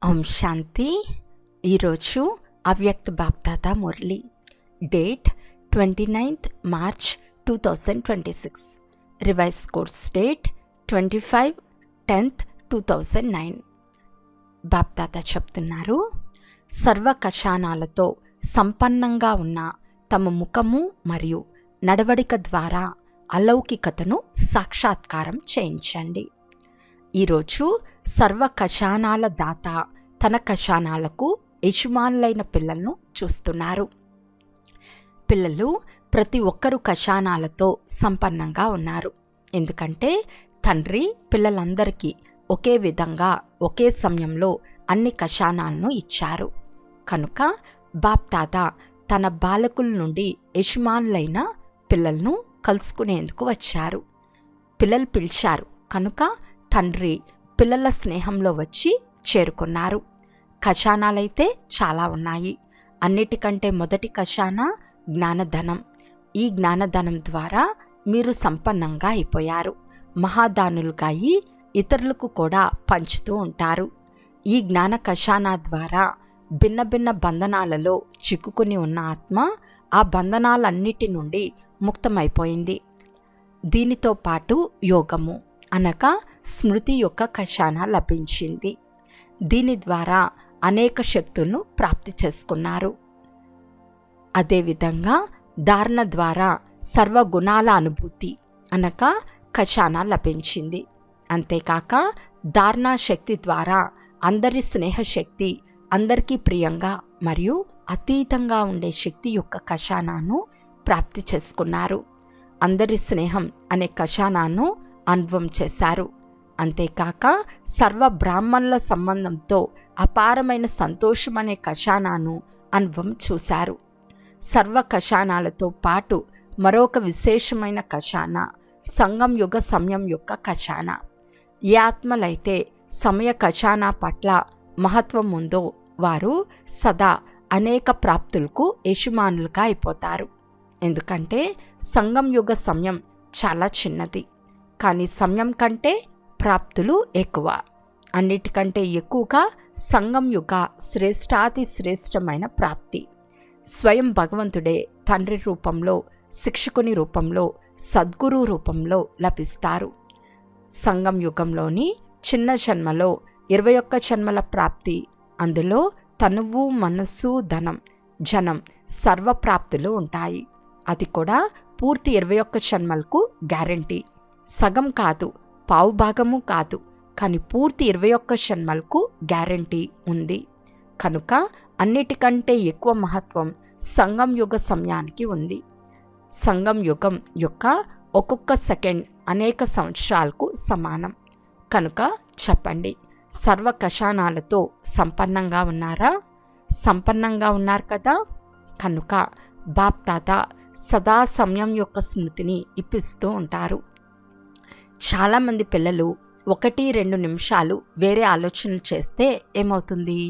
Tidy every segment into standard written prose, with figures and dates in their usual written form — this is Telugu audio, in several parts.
ఓం శాంతి. ఈరోజు అవ్యక్త BapDada Murali. Date 29th March 2026. Revise course date 25/10/2009. BapDada చెప్తున్నారు, సర్వ కషానాలతో సంపన్నంగా ఉన్న తమ ముఖము మరియు నడవడిక ద్వారా అలౌకికతను సాక్షాత్కారం చేయించండి. ఈరోజు సర్వ కషానాల దాత తన కషానాలకు యజమానులైన పిల్లలను చూస్తున్నారు. పిల్లలు ప్రతి ఒక్కరు కషానాలతో సంపన్నంగా ఉన్నారు. ఎందుకంటే తండ్రి పిల్లలందరికీ ఒకే విధంగా ఒకే సమయంలో అన్ని కషానాలను ఇచ్చారు. కనుక బాప్దాదా తన బాలకుల నుండి యజమానులైన పిల్లలను కలుసుకునేందుకు వచ్చారు. పిల్లలు పిలిచారు కనుక తండ్రి పిల్లల స్నేహంలో వచ్చి చేరుకున్నారు. కషానాలైతే చాలా ఉన్నాయి. అన్నిటికంటే మొదటి కషానా జ్ఞానధనం. ఈ జ్ఞానధనం ద్వారా మీరు సంపన్నంగా అయిపోయారు. మహాదానులుగా అయి ఇతరులకు కూడా పంచుతూ ఉంటారు. ఈ జ్ఞాన కషానా ద్వారా భిన్న భిన్న బంధనాలలో చిక్కుకుని ఉన్న ఆత్మ ఆ బంధనాలన్నిటి నుండి ముక్తమైపోయింది. దీనితో పాటు యోగము అనగా స్మృతి యొక్క కషానా లభించింది. దీని ద్వారా అనేక శక్తులను ప్రాప్తి చేసుకున్నారు. అదేవిధంగా ధారణ ద్వారా సర్వగుణాల అనుభూతి అనగా కషానా లభించింది. అంతేకాక ధారణా శక్తి ద్వారా అందరి స్నేహశక్తి, అందరికీ ప్రియంగా మరియు అతీతంగా ఉండే శక్తి యొక్క కషానాను ప్రాప్తి చేసుకున్నారు. అందరి స్నేహం అనే కషానాను అనుభవం చేశారు. అంతేకాక సర్వ బ్రాహ్మణుల సంబంధంతో అపారమైన సంతోషం అనే కషానాను అనుభవం చూశారు. సర్వ కషానాలతో పాటు మరొక విశేషమైన కషానా సంగం యుగ సమయం యొక్క కషానా. ఏ ఆత్మలైతే సమయ కషానా పట్ల మహత్వం ఉందో వారు సదా అనేక ప్రాప్తులకు యజమానులుగా అయిపోతారు. ఎందుకంటే సంగం యుగ సమయం చాలా చిన్నది, కానీ సమయం కంటే ప్రాప్తులు ఎక్కువ. అన్నిటికంటే ఎక్కువగా సంగం యుగ శ్రేష్టాతి శ్రేష్టమైన ప్రాప్తి. స్వయం భగవంతుడే తండ్రి రూపంలో, శిక్షకుని రూపంలో, సద్గురు రూపంలో లభిస్తారు. సంగం యుగంలోని చిన్న జన్మలో 21 జన్మల ప్రాప్తి. అందులో తనువు, మనస్సు, ధనం, జనం సర్వప్రాప్తులు ఉంటాయి. అది కూడా పూర్తి 21 జన్మలకు గ్యారంటీ. సగం కాదు, పావుభాగము కాదు, కానీ పూర్తి 21 జన్మలకు గ్యారంటీ ఉంది. కనుక అన్నిటికంటే ఎక్కువ మహత్వం సంగం యుగ సమయానికి ఉంది. సంగం యుగం యొక్క ఒక్కొక్క సెకండ్ అనేక సంవత్సరాలకు సమానం. కనుక చెప్పండి, సర్వ కషానాలతో సంపన్నంగా ఉన్నారా? సంపన్నంగా ఉన్నారు కదా. కనుక బాప్దాదా సదా సమయం యొక్క స్మృతిని ఇప్పిస్తూ ఉంటారు. చాలామంది పిల్లలు 1-2 నిమిషాలు వేరే ఆలోచనలు చేస్తే ఏమవుతుంది?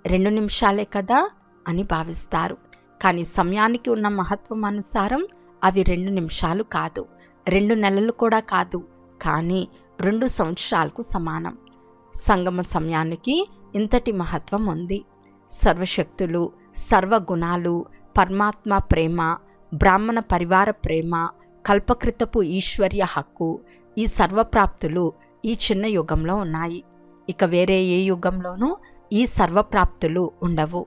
2 నిమిషాలే కదా అని భావిస్తారు. కానీ సమయానికి ఉన్న మహత్వం అనుసారం అవి 2 నిమిషాలు కాదు, 2 నెలలు కూడా కాదు, కానీ 2 సంవత్సరాలకు సమానం. సంగమ సమయానికి ఇంతటి మహత్వం ఉంది. సర్వశక్తులు, సర్వగుణాలు, పరమాత్మ ప్రేమ, బ్రాహ్మణ పరివార ప్రేమ, కల్పకృతపు ఈశ్వర్య హక్కు, ఈ సర్వప్రాప్తులు ఈ చిన్న యుగంలో ఉన్నాయి. ఇక వేరే ఏ యుగంలోనూ ఈ సర్వప్రాప్తులు ఉండవు.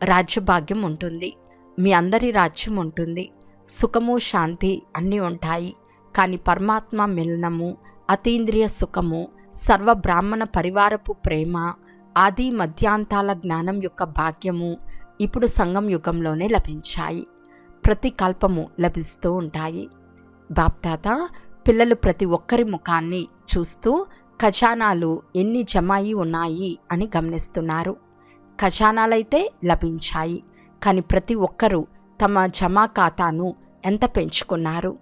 రాజ్యభాగ్యం ఉంటుంది, మీ అందరి రాజ్యం ఉంటుంది, సుఖము, శాంతి అన్నీ ఉంటాయి. కానీ పరమాత్మ మిలనము, అతీంద్రియ సుఖము, సర్వ బ్రాహ్మణ పరివారపు ప్రేమ, ఆది మధ్యాంతాల జ్ఞానం యొక్క భాగ్యము ఇప్పుడు సంగం యుగంలోనే లభించాయి. ప్రతి కల్పము లభిస్తూ ఉంటాయి. బాప్దాదా పిల్లలు ప్రతి ఒక్కరి ముఖాన్ని చూస్తూ ఖజానాలు ఎన్ని జమాయి ఉన్నాయి అని గమనిస్తున్నారు. ఖజానాలైతే లభించాయి, కానీ ప్రతి ఒక్కరూ తమ జమా ఖాతాను ఎంత పెంచుకున్నారు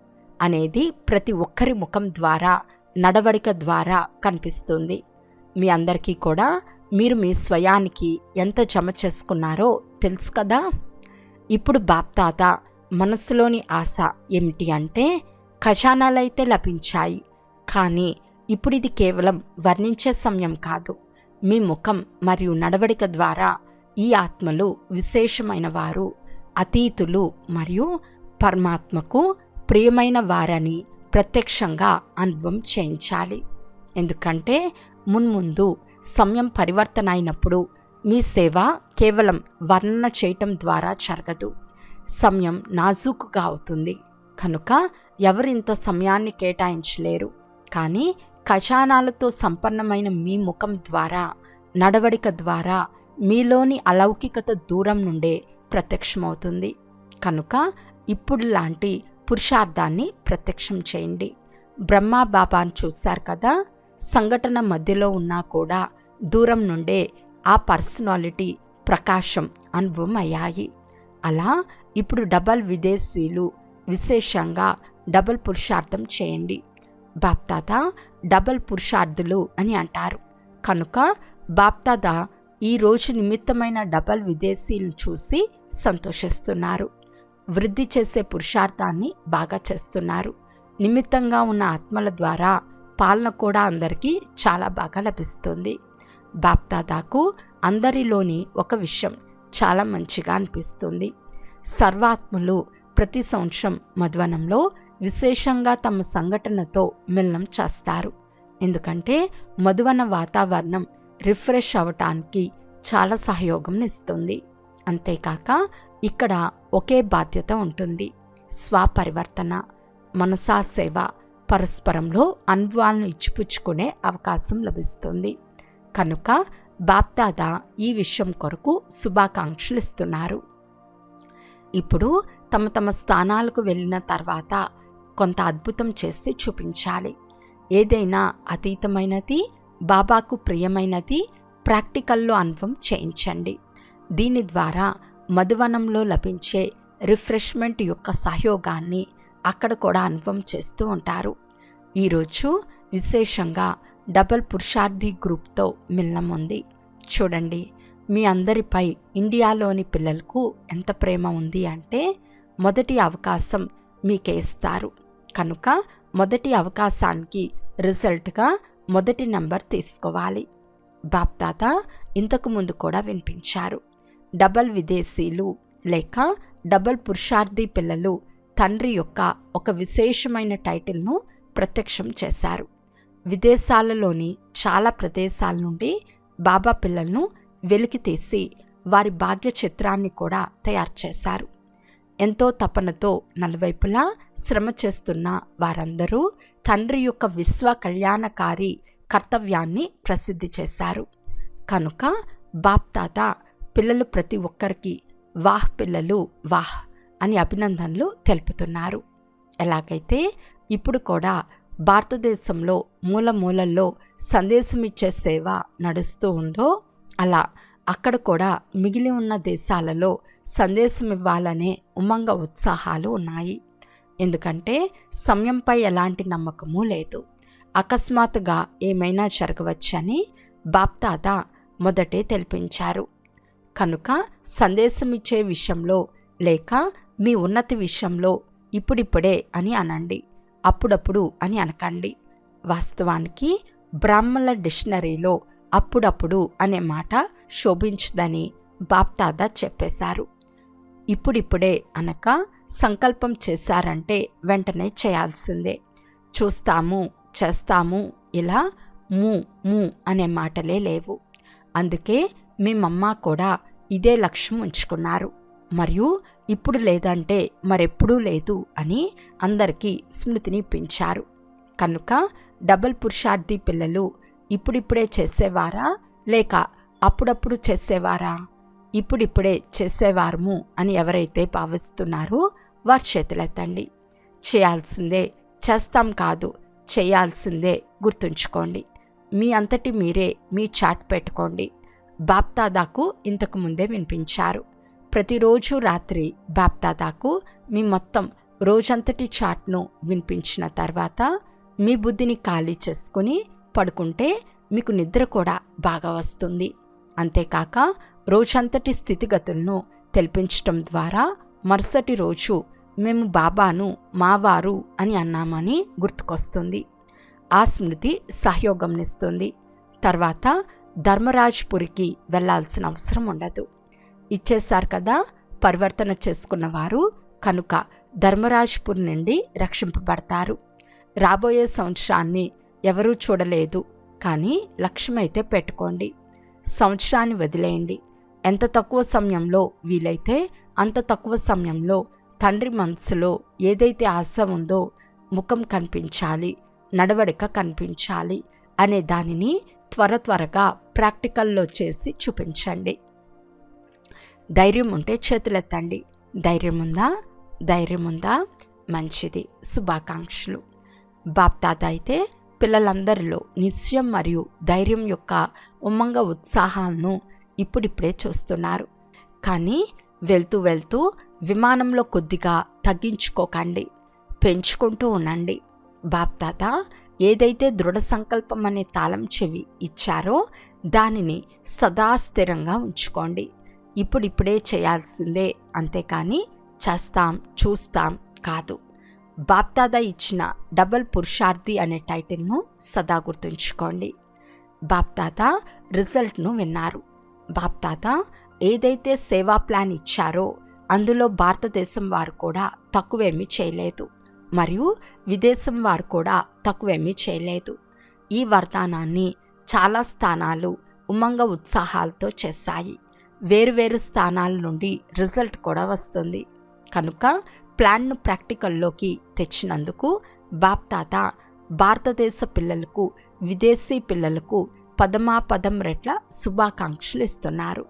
అనేది ప్రతి ఒక్కరి ముఖం ద్వారా, నడవడిక ద్వారా కనిపిస్తుంది. మీ అందరికీ కూడా మీరు మీ స్వయానికి ఎంత జమ చేసుకున్నారో తెలుసు కదా. ఇప్పుడు బాప్దాదా మనసులోని ఆశ ఏమిటి అంటే, ఖజానాలైతే లభించాయి, కానీ ఇప్పుడు ఇది కేవలం వర్ణించే సమయం కాదు. మీ ముఖం మరియు నడవడిక ద్వారా ఈ ఆత్మలు విశేషమైన వారు, అతీతులు మరియు పరమాత్మకు ప్రియమైన వారని ప్రత్యక్షంగా అనుభవం చేయించాలి. ఎందుకంటే మున్ముందు సమయం పరివర్తన అయినప్పుడు మీ సేవ కేవలం వర్ణన చేయటం ద్వారా జరగదు. సమయం నాజూకుగా అవుతుంది. కనుక ఎవరింత సమయాన్ని కేటాయించలేరు. కానీ ఖజానాలతో సంపన్నమైన మీ ముఖం ద్వారా, నడవడిక ద్వారా మీలోని అలౌకికత దూరం నుండే ప్రత్యక్షమవుతుంది. కనుక ఇప్పుడు లాంటి పురుషార్థాన్ని ప్రత్యక్షం చేయండి. బ్రహ్మ బాబాను చూశారు కదా, సంఘటన మధ్యలో ఉన్నా కూడా దూరం నుండే ఆ పర్సనాలిటీ ప్రకాశం అనుభవం అయ్యాయి. అలా ఇప్పుడు డబల్ విదేశీలు విశేషంగా డబల్ పురుషార్థం చేయండి. బాప్దాదా డబల్ పురుషార్థులు అని అంటారు. కనుక బాప్దాదా ఈరోజు నిమిత్తమైన డబల్ విదేశీలను చూసి సంతోషిస్తున్నారు. వృద్ధి చేసే పురుషార్థాన్ని బాగా చేస్తున్నారు. నిమిత్తంగా ఉన్న ఆత్మల ద్వారా పాలన కూడా అందరికీ చాలా బాగా లభిస్తుంది. బాప్దాదాకు అందరిలోని ఒక విషయం చాలా మంచిగా అనిపిస్తుంది. సర్వాత్మలు ప్రతి సంవత్సరం మధువనంలో విశేషంగా తమ సంఘటనతో మిలనం చేస్తారు. ఎందుకంటే మధువన వాతావరణం రిఫ్రెష్ అవ్వటానికి చాలా సహయోగం ఇస్తుంది. అంతేకాక ఇక్కడ ఒకే బాధ్యత ఉంటుంది, స్వపరివర్తన, మనసా సేవ. పరస్పరంలో అనుభవాలను ఇచ్చిపుచ్చుకునే అవకాశం లభిస్తుంది. కనుక బాప్దాదా ఈ విషయం కొరకు శుభాకాంక్షలు ఇస్తున్నారు. ఇప్పుడు తమ తమ స్థానాలకు వెళ్ళిన తర్వాత కొంత అద్భుతం చేసి చూపించాలి. ఏదైనా అతీతమైనది, బాబాకు ప్రియమైనది ప్రాక్టికల్లో అనుభవం చేయించండి. దీని ద్వారా మధువనంలో లభించే రిఫ్రెష్మెంట్ యొక్క సహయోగాన్ని అక్కడ కూడా అనుభవం చేస్తూ ఉంటారు. ఈరోజు విశేషంగా డబల్ పురుషార్థి గ్రూప్తో మిలనం ఉంది. చూడండి, మీ అందరిపై ఇండియాలోని పిల్లలకు ఎంత ప్రేమ ఉంది అంటే మొదటి అవకాశం మీకే ఇస్తారు. కనుక మొదటి అవకాశానికి రిజల్ట్గా మొదటి నంబర్ తీసుకోవాలి. బాప్దాదా ఇంతకు ముందు కూడా వినిపించారు. డబల్ విదేశీలు లేక డబల్ పురుషార్థి పిల్లలు తండ్రి యొక్క ఒక విశేషమైన టైటిల్ను ప్రత్యక్షం చేశారు. విదేశాలలోని చాలా ప్రదేశాల నుండి బాబా పిల్లలను వెలికి తీసి వారి భాగ్య చిత్రాన్ని కూడా తయారు చేశారు. ఎంతో తపనతో నలువైపులా శ్రమ చేస్తున్న వారందరూ తండ్రి యొక్క విశ్వ కళ్యాణకారి కర్తవ్యాన్ని ప్రసిద్ధి చేశారు. కనుక బాప్దాదా పిల్లలు ప్రతి ఒక్కరికి వాహ్ పిల్లలు వాహ్ అని అభినందనలు తెలుపుతున్నారు. ఎలాగైతే ఇప్పుడు కూడా భారతదేశంలో మూల మూలల్లో సందేశమిచ్చే సేవ నడుస్తూ ఉందో అలా అక్కడ కూడా మిగిలి ఉన్న దేశాలలో సందేశం ఇవ్వాలనే ఉమంగ ఉత్సాహాలు ఉన్నాయి. ఎందుకంటే సమయంపై ఎలాంటి నమ్మకము లేదు. అకస్మాత్తుగా ఏమైనా జరగవచ్చని బాప్దాదా మొదటే తెలిపించారు. కనుక సందేశం ఇచ్చే విషయంలో లేక మీ ఉన్నతి విషయంలో ఇప్పుడిప్పుడే అని అనండి, అప్పుడప్పుడు అని అనకండి. వాస్తవానికి బ్రాహ్మణుల డిక్షనరీలో అప్పుడప్పుడు అనే మాట శోభించదని బాప్దాదా చెప్పేశారు. ఇప్పుడిప్పుడే అనక సంకల్పం చేశారంటే వెంటనే చేయాల్సిందే. చూస్తాము, చేస్తాము, ఇలా మూ మూ అనే మాటలే లేవు. అందుకే మీ మమ్మ కూడా ఇదే లక్ష్యం ఉంచుకున్నారు. మరియు ఇప్పుడు లేదంటే మరెప్పుడూ లేదు అని అందరికీ స్మృతిని ఇప్పించారు. కనుక డబల్ పురుషార్థి పిల్లలు ఇప్పుడిప్పుడే చేసేవారా లేక అప్పుడప్పుడు చేసేవారా? ఇప్పుడిప్పుడే చేసేవారము అని ఎవరైతే భావిస్తున్నారో వారి చేతులెత్తండి. చేయాల్సిందే, చేస్తాం కాదు, చేయాల్సిందే గుర్తుంచుకోండి. మీ అంతటి మీరే మీ చాట్ పెట్టుకోండి. బాప్దాదాకు ఇంతకు ముందే వినిపించారు. ప్రతిరోజు రాత్రి బాప్దాదాకు మీ మొత్తం రోజంతటి చాట్ను వినిపించిన తర్వాత మీ బుద్ధిని ఖాళీ చేసుకుని పడుకుంటే మీకు నిద్ర కూడా బాగా వస్తుంది. అంతేకాక రోజంతటి స్థితిగతులను తెలిపించటం ద్వారా మరుసటి రోజు మేము బాబాను మావారు అని అన్నామని గుర్తుకొస్తుంది. ఆ స్మృతి సహయోగంనిస్తుంది. తర్వాత ధర్మరాజ్పురికి వెళ్ళాల్సిన అవసరం ఉండదు. ఇచ్చేశారు కదా పరివర్తన చేసుకున్న వారు, కనుక ధర్మరాజ్పురి నుండి రక్షింపబడతారు. రాబోయే సంవత్సరాన్ని ఎవరూ చూడలేదు, కానీ లక్ష్యమైతే పెట్టుకోండి. సంవత్సరాన్ని వదిలేయండి. ఎంత తక్కువ సమయంలో వీలైతే అంత తక్కువ సమయంలో తండ్రి మనసులో ఏదైతే ఆశ ఉందో ముఖం కనిపించాలి, నడవడిక కనిపించాలి అనే దానిని త్వరగా ప్రాక్టికల్లో చేసి చూపించండి. ధైర్యం ఉంటే చేతులెత్తండి. ధైర్యం ఉందా? ధైర్యం ఉందా? మంచిది. శుభాకాంక్షలు. బాప్దాద అయితే పిల్లలందరిలో నిశ్చయం మరియు ధైర్యం యొక్క ఉమ్మంగ ఉత్సాహాలను ఇప్పుడిప్పుడే చూస్తున్నారు. కానీ వెళ్తూ విమానంలో కొద్దిగా తగ్గించుకోకండి, పెంచుకుంటూ ఉండండి. బాప్దాద ఏదైతే దృఢ సంకల్పం అనే తాళం చెవి ఇచ్చారో దానిని సదా స్థిరంగా ఉంచుకోండి. ఇప్పుడిప్పుడే చేయాల్సిందే, అంతేకాని చేస్తాం చూస్తాం కాదు. బాప్దాద ఇచ్చిన డబల్ పురుషార్థి అనే టైటిల్ను సదా గుర్తుంచుకోండి. బాప్దాద రిజల్ట్ను విన్నారు. బాప్దాద ఏదైతే సేవా ప్లాన్ ఇచ్చారో అందులో భారతదేశం వారు కూడా తక్కువేమీ చేయలేదు, మరియు విదేశం వారు కూడా తక్కువేమీ చేయలేదు. ఈ వరదానాన్ని చాలా స్థానాలు ఉమంగ ఉత్సాహాలతో చేశాయి. వేరువేరు స్థానాల నుండి రిజల్ట్ కూడా వస్తుంది. కనుక ప్లాన్ను ప్రాక్టికల్లోకి తెచ్చినందుకు బాప్దాద భారతదేశ పిల్లలకు, విదేశీ పిల్లలకు పదమాపదం రెట్ల శుభాకాంక్షలు ఇస్తున్నారు.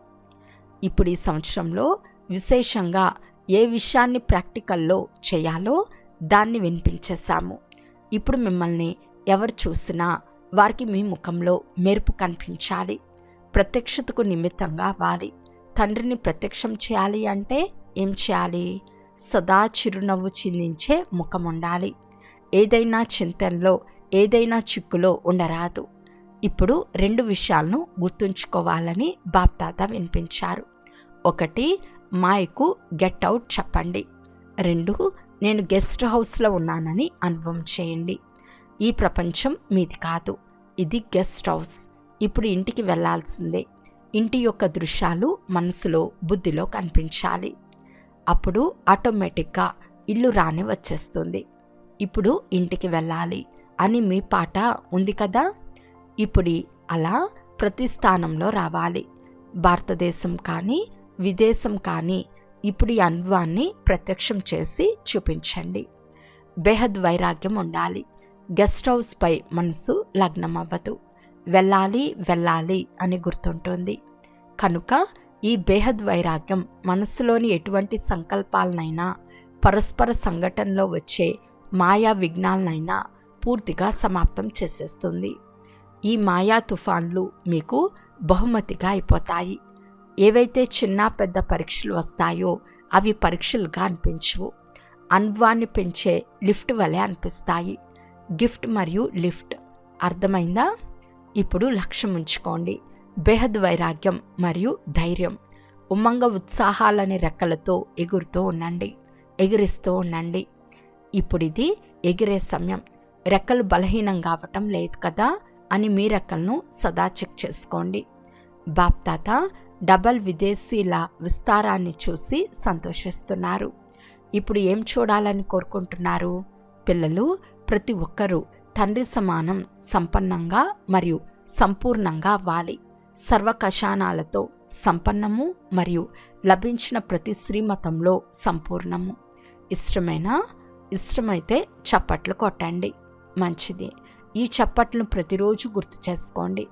ఇప్పుడు ఈ సంవత్సరంలో విశేషంగా ఏ విషయాన్ని ప్రాక్టికల్లో చేయాలో దాన్ని వినిపించేశాము. ఇప్పుడు మిమ్మల్ని ఎవరు చూసినా వారికి మీ ముఖంలో మెరుపు కనిపించాలి. ప్రత్యక్షతకు నిమిత్తంగా అవ్వాలి. తండ్రిని ప్రత్యక్షం చేయాలి అంటే ఏం చేయాలి? సదా చిరునవ్వు చిందించే ముఖం ఉండాలి. ఏదైనా చింతనలో, ఏదైనా చిక్కులో ఉండరాదు. ఇప్పుడు 2 విషయాలను గుర్తుంచుకోవాలని బాప్దాద వినిపించారు. 1, మాయకు గెట్ అవుట్ చెప్పండి. 2, నేను గెస్ట్ హౌస్లో ఉన్నానని అనుభవం చేయండి. ఈ ప్రపంచం మీది కాదు, ఇది గెస్ట్ హౌస్. ఇప్పుడు ఇంటికి వెళ్ళాల్సిందే. ఇంటి యొక్క దృశ్యాలు మనసులో, బుద్ధిలో కనిపించాలి. అప్పుడు ఆటోమేటిక్గా ఇల్లు రాని వచ్చేస్తుంది. ఇప్పుడు ఇంటికి వెళ్ళాలి అని మీ పాట ఉంది కదా. ఇప్పుడు అలా ప్రతి స్థానంలో రావాలి. భారతదేశం కానీ విదేశం కానీ ఇప్పుడు ఈ అనుభవాన్ని ప్రత్యక్షం చేసి చూపించండి. బేహద్ వైరాగ్యం ఉండాలి. గెస్ట్ హౌస్పై మనసు లగ్నం అవ్వదు. వెళ్ళాలి అని గుర్తుంటుంది. కనుక ఈ బేహద్ వైరాగ్యం మనస్సులోని ఎటువంటి సంకల్పాలనైనా, పరస్పర సంఘటనలో వచ్చే మాయా విఘ్నాలనైనా పూర్తిగా సమాప్తం చేసేస్తుంది. ఈ మాయా తుఫాన్లు మీకు బహుమతిగా అయిపోతాయి. ఏవైతే చిన్న పెద్ద పరీక్షలు వస్తాయో అవి పరీక్షలుగా అనిపించవు. అనుభవాన్ని పెంచే లిఫ్ట్ వలె అనిపిస్తాయి. గిఫ్ట్ మరియు లిఫ్ట్ అర్థమైందా? ఇప్పుడు లక్ష్యం ఉంచుకోండి. బేహద్ వైరాగ్యం మరియు ధైర్యం, ఉమ్మంగ ఉత్సాహాలనే రెక్కలతో ఎగిరిస్తూ ఉండండి. ఇప్పుడు ఇది ఎగిరే సమయం. రెక్కలు బలహీనం కావటం లేదు కదా అని మీ రెక్కలను సదా చెక్ చేసుకోండి. బాప్దాద డబల్ విదేశీల విస్తారాన్ని చూసి సంతోషిస్తున్నారు. ఇప్పుడు ఏం చూడాలని కోరుకుంటున్నారు? పిల్లలు ప్రతి ఒక్కరూ తండ్రి సమానం సంపన్నంగా మరియు సంపూర్ణంగా అవ్వాలి. సర్వకషాణాలతో సంపన్నము మరియు లభించిన ప్రతి శ్రీమతంలో సంపూర్ణము. ఇష్టమైతే చప్పట్లు కొట్టండి. మంచిది. ఈ చప్పట్లను ప్రతిరోజు గుర్తు చేసుకోండి.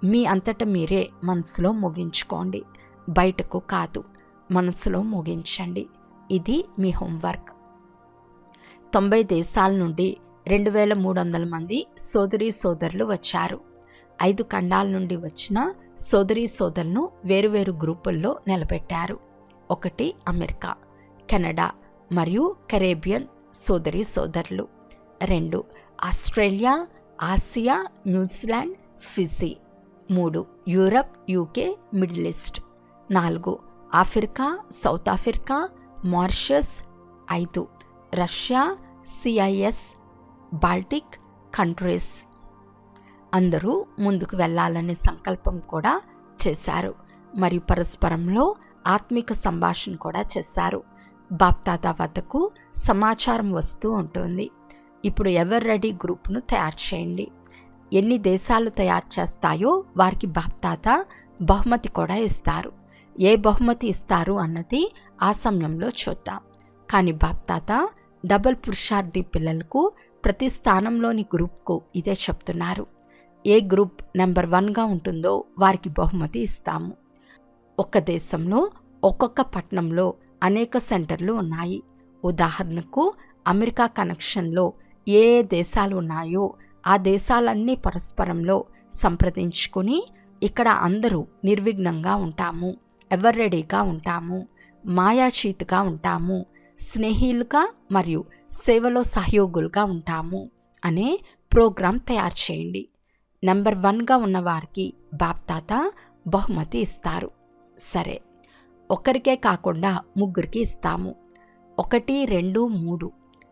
మీ అంతటా మీరే మనసులో ముగించుకోండి, బయటకు కాదు. మనసులో ముగించండి. ఇది మీ హోంవర్క్. 90 దేశాల నుండి 2300 మంది సోదరీ సోదరులు వచ్చారు. 5 ఖండాల నుండి వచ్చిన సోదరీ సోదరులను వేరువేరు గ్రూపుల్లో నిలబెట్టారు. 1 అమెరికా, కెనడా మరియు కరేబియన్ సోదరీ సోదరులు. 2 Australia, Asia, New Zealand, Fiji. 3 Europe, UK, middle east. 4 Africa, south Africa, Mauritius. 5 Russia, CIS, Baltic countries. అందరూ ముందుకు వెళ్ళాలనే సంకల్పం కూడా చేశారు. మరియు పరస్పరంలో ఆత్మిక సంభాషణ కూడా చేశారు. బాప్దాదా వద్దకు సమాచారం వస్తూ ఉంటుంది. ఇప్పుడు ఎవర్ రెడీ గ్రూప్ను తయారు చేయండి. ఎన్ని దేశాలు తయారు చేస్తాయో వారికి బాప్దాదా బహుమతి కూడా ఇస్తారు. ఏ బహుమతి ఇస్తారు అన్నది ఆ సమయంలో చూద్దాం. కానీ బాప్దాదా డబుల్ పురుషార్థి పిల్లలకు ప్రతి స్థానంలోని గ్రూప్కు ఇదే చెప్తున్నారు. ఏ గ్రూప్ నెంబర్ 1గా ఉంటుందో వారికి బహుమతి ఇస్తాము. ఒక్క దేశంలో ఒక్కొక్క పట్టణంలో అనేక సెంటర్లు ఉన్నాయి. ఉదాహరణకు అమెరికా కనెక్షన్లో ఏ దేశాలు ఉన్నాయో ఆ దేశాలన్నీ పరస్పరంలో సంప్రదించుకుని ఇక్కడ అందరూ నిర్విఘ్నంగా ఉంటాము, ఎవర్ రెడీగా ఉంటాము, మాయాచీతుగా ఉంటాము, స్నేహితులుగా మరియు సేవలో సహయోగులుగా ఉంటాము అనే ప్రోగ్రాం తయారు చేయండి. నెంబర్ 1గా ఉన్నవారికి బాప్దాదా బహుమతి ఇస్తారు. సరే, ఒకరికే కాకుండా ముగ్గురికి ఇస్తాము. 1, 2,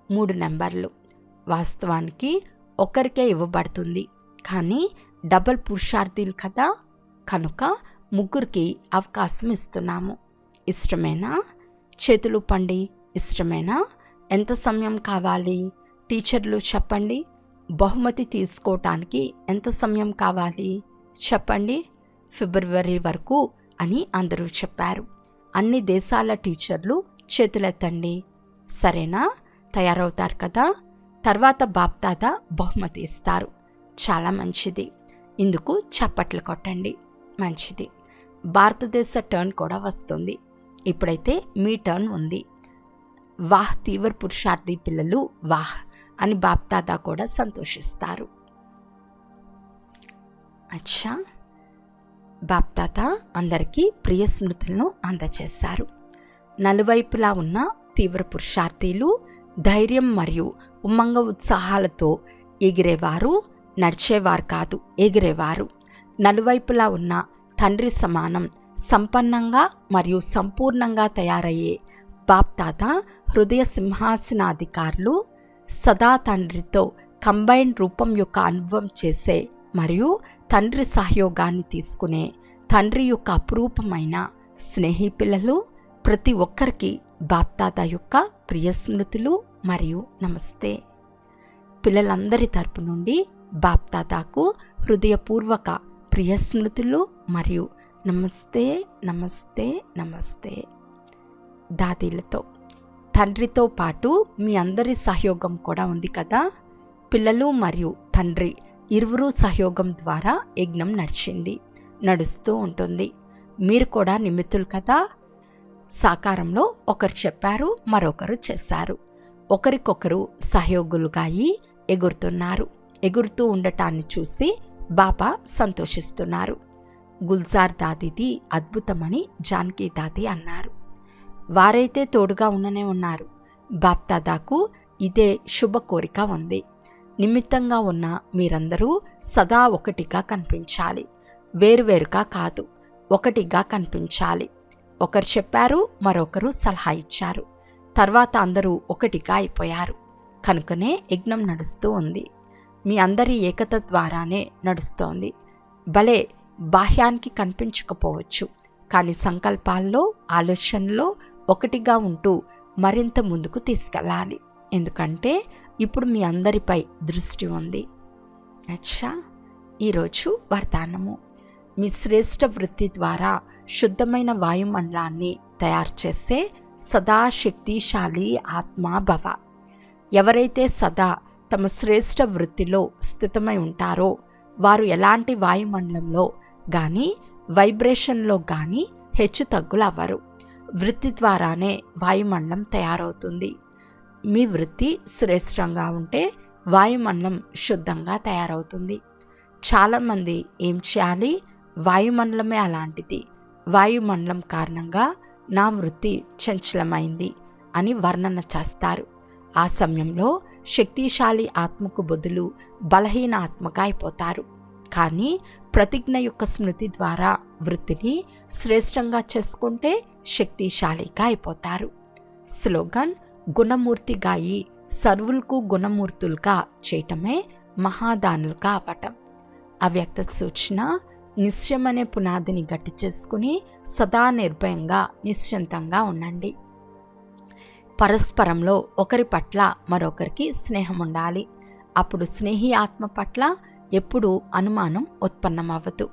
3 నెంబర్లు వాస్తవానికి ఒకరికే ఇవ్వబడుతుంది. కానీ డబుల్ పురుషార్థులు కదా, కనుక ముగ్గురికి అవకాశం ఇస్తున్నాము. ఇష్టమేనా? చేతులు పండి. ఇష్టమేనా? ఎంత సమయం కావాలి? టీచర్లు చెప్పండి. బహుమతి తీసుకోవటానికి ఎంత సమయం కావాలి చెప్పండి. ఫిబ్రవరి వరకు అని అందరూ చెప్పారు. అన్ని దేశాల టీచర్లు చేతులెత్తండి. సరేనా? తయారవుతారు కదా. తర్వాత బాప్దాదా బహుమతి ఇస్తారు. చాలా మంచిది. ఇందుకు చప్పట్లు కొట్టండి. మంచిది. భారతదేశ టర్న్ కూడా వస్తుంది. ఇప్పుడైతే మీ టర్న్ ఉంది. వాహ్, తీవ్ర పురుషార్థి పిల్లలు వాహ్ అని బాప్దాదా కూడా సంతోషిస్తారు. అచ్చా, బాప్దాదా అందరికీ ప్రియ స్మృతులను అందచేశారు. నలువైపులా ఉన్న తీవ్ర పురుషార్థులు ధైర్యం మరియు ఉమంగ ఉత్సాహాలతో ఎగిరేవారు, నడిచేవారు కాదు, ఎగిరేవారు. నలువైపులా ఉన్న తండ్రి సమానం సంపన్నంగా మరియు సంపూర్ణంగా తయారయ్యే బాప్దాదా హృదయ సింహాసనాధికారులు సదా తండ్రితో కంబైన్ రూపం యొక్క అనుభవం చేసే మరియు తండ్రి సహయోగాన్ని తీసుకునే తండ్రి యొక్క అపురూపమైన స్నేహి పిల్లలు. ప్రతి ఒక్కరికి బాప్దాదా యొక్క ప్రియ స్మృతులు మరియు నమస్తే. పిల్లలందరి తరపు నుండి బాప్దాదాకు హృదయపూర్వక ప్రియ స్మృతులు మరియు నమస్తే నమస్తే నమస్తే. దాదీలతో తండ్రితో పాటు మీ అందరి సహయోగం కూడా ఉంది కదా. పిల్లలు మరియు తండ్రి ఇరువురు సహయోగం ద్వారా యజ్ఞం నడుస్తూ ఉంటుంది. మీరు కూడా నిమిత్తులు కదా. సాకారంలో ఒకరు చెప్పారు, మరొకరు చేశారు. ఒకరికొకరు సహయోగులుగా అయి ఎగురుతున్నారు. ఎగురుతూ ఉండటాన్ని చూసి బాబా సంతోషిస్తున్నారు. గుల్జార్ దాదీది అద్భుతమని జానకి దాది అన్నారు. వారైతే తోడుగా ఉండనే ఉన్నారు. బాప్దాదాకు ఇదే శుభ కోరిక ఉంది. నిమిత్తంగా ఉన్న మీరందరూ సదా ఒకటిగా కనిపించాలి. వేరువేరుగా కాదు, ఒకటిగా కనిపించాలి. ఒకరు చెప్పారు, మరొకరు సలహా ఇచ్చారు. తర్వాత అందరూ ఒకటిగా అయిపోయారు. కనుకనే యజ్ఞం నడుస్తూ ఉంది. మీ అందరి ఏకత ద్వారానే నడుస్తోంది. భలే బాహ్యానికి కనిపించకపోవచ్చు, కానీ సంకల్పాల్లో, ఆలోచనలో ఒకటిగా ఉంటూ మరింత ముందుకు తీసుకెళ్ళాలి. ఎందుకంటే ఇప్పుడు మీ అందరిపై దృష్టి ఉంది. అచ్చా, ఈరోజు వరదానము. మీ శ్రేష్ఠ వృత్తి ద్వారా శుద్ధమైన వాయుమండలాన్ని తయారు చేసే సదా శక్తిశాలి ఆత్మా భవ. ఎవరైతే సదా తమ శ్రేష్ఠ వృత్తిలో స్థితమై ఉంటారో వారు ఎలాంటి వాయుమండలంలో కానీ వైబ్రేషన్లో కానీ హెచ్చు తగ్గులు అవ్వరు. వృత్తి ద్వారానే వాయుమండలం తయారవుతుంది. మీ వృత్తి శ్రేష్టంగా ఉంటే వాయుమండలం శుద్ధంగా తయారవుతుంది. చాలామంది ఏం చేయాలి, వాయుమండలమే అలాంటిది, వాయుమండలం కారణంగా నా వృత్తి చంచలమైంది అని వర్ణన చేస్తారు. ఆ సమయంలో శక్తిశాలి ఆత్మకు బదులు బలహీన ఆత్మగా అయిపోతారు. కానీ ప్రతిజ్ఞ యొక్క స్మృతి ద్వారా వృత్తిని శ్రేష్టంగా చేసుకుంటే శక్తిశాలిగా అయిపోతారు. స్లోగన్: గుణమూర్తిగా అయి సర్వులకు గుణమూర్తులుగా చేయటమే మహాదానులుగా అవ్వటం. అవ్యక్త సూచన: నిశ్చయమనే పునాదిని గట్టి చేసుకుని సదా నిర్భయంగా నిశ్చింతంగా ఉండండి. పరస్పరంలో ఒకరి పట్ల మరొకరికి స్నేహం ఉండాలి. అప్పుడు స్నేహి ఆత్మ పట్ల ఎప్పుడూ అనుమానం ఉత్పన్నమవ్వదు.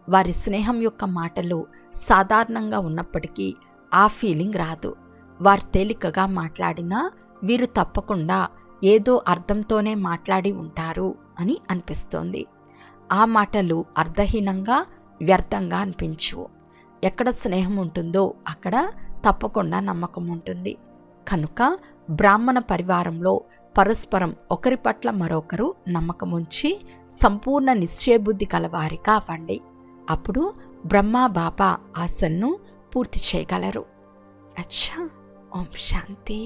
వారి స్నేహం యొక్క మాటలు సాధారణంగా ఉన్నప్పటికీ ఆ ఫీలింగ్ రాదు. వారు తేలికగా మాట్లాడినా వీరు తప్పకుండా ఏదో అర్థంతోనే మాట్లాడి ఉంటారు అని అనిపిస్తోంది. ఆ మాటలు అర్థహీనంగా, వ్యర్థంగా అనిపించువు. ఎక్కడ స్నేహం ఉంటుందో అక్కడ తప్పకుండా నమ్మకం ఉంటుంది. కనుక బ్రాహ్మణ పరివారంలో పరస్పరం ఒకరి పట్ల మరొకరు నమ్మకముంచి సంపూర్ణ నిశ్చయబుద్ధి కలవారిగా అవ్వండి. అప్పుడు బ్రహ్మా బాబా ఆశలను పూర్తి చేయగలరు. అచ్చా. ఓం శాంతి.